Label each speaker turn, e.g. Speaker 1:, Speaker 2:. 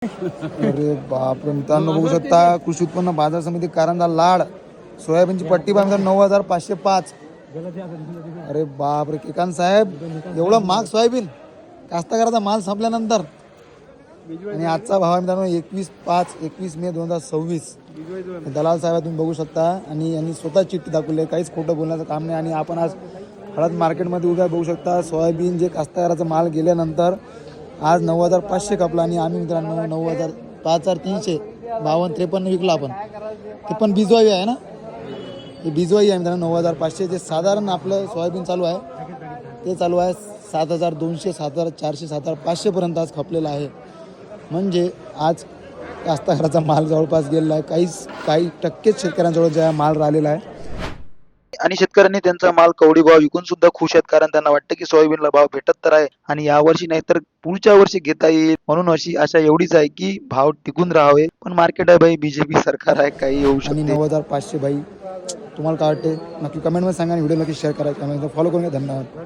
Speaker 1: अरे बापरे मित्रांनो, बघू शकता कृषी उत्पन्न बाजार समिती कारंजा लाड सोयाबीनची पट्टी पाहिजे 9,505. अरे बापरे केकांत साहेब, एवढं महाग सोयाबीन कास्तकाराचा माल संपल्यानंतर. आणि आजचा भाव आहे मित्रांनो 21 मे 2026. दलाल साहेब तुम्ही बघू शकता आणि यांनी स्वतः चिठ्ठी दाखवली, काहीच खोटं बोलण्याचं काम नाही. आणि आपण आज हळद मार्केटमध्ये उद्या बघू शकता सोयाबीन जे कास्तकाराचा माल गेल्यानंतर आज 9,500 कापला आणि आम्ही मित्रांनो 5,352 विकला आपण. ते पण बिजवाई आहे ना, हे बिजवाई आहे मित्रांनो 9,500. जे साधारण आपलं सोयाबीन चालू आहे ते चालू आहे 7,200, 7,400, 7,500 पर्यंत आज खपलेला आहे. म्हणजे आज कास्तकाराचा माल जवळपास गेलेला आहे. काही टक्केच शेतकऱ्यांजवळ जे माल राहिलेला आहे.
Speaker 2: आणि शेतकऱ्यांनी त्यांचा माल कवडी भाव विकून सुद्धा खुश आहेत, कारण त्यांना वाटतं की सोयाबीनला भाव भेटत तर आहे आणि यावर्षी नाही तर पुढच्या वर्षी घेता येईल. म्हणून अशी आशा एवढीच आहे की भाव टिकून राहावे. पण मार्केट आहे भाई, बीजेपी सरकार आहे, काही होऊ
Speaker 1: आणि
Speaker 2: शकते.
Speaker 1: 9,500 भाई, तुम्हाला काय वाटते नक्की कमेंटमध्ये सांगा आणि व्हिडिओ नक्की शेअर करा, फॉलो करून घ्या. धन्यवाद.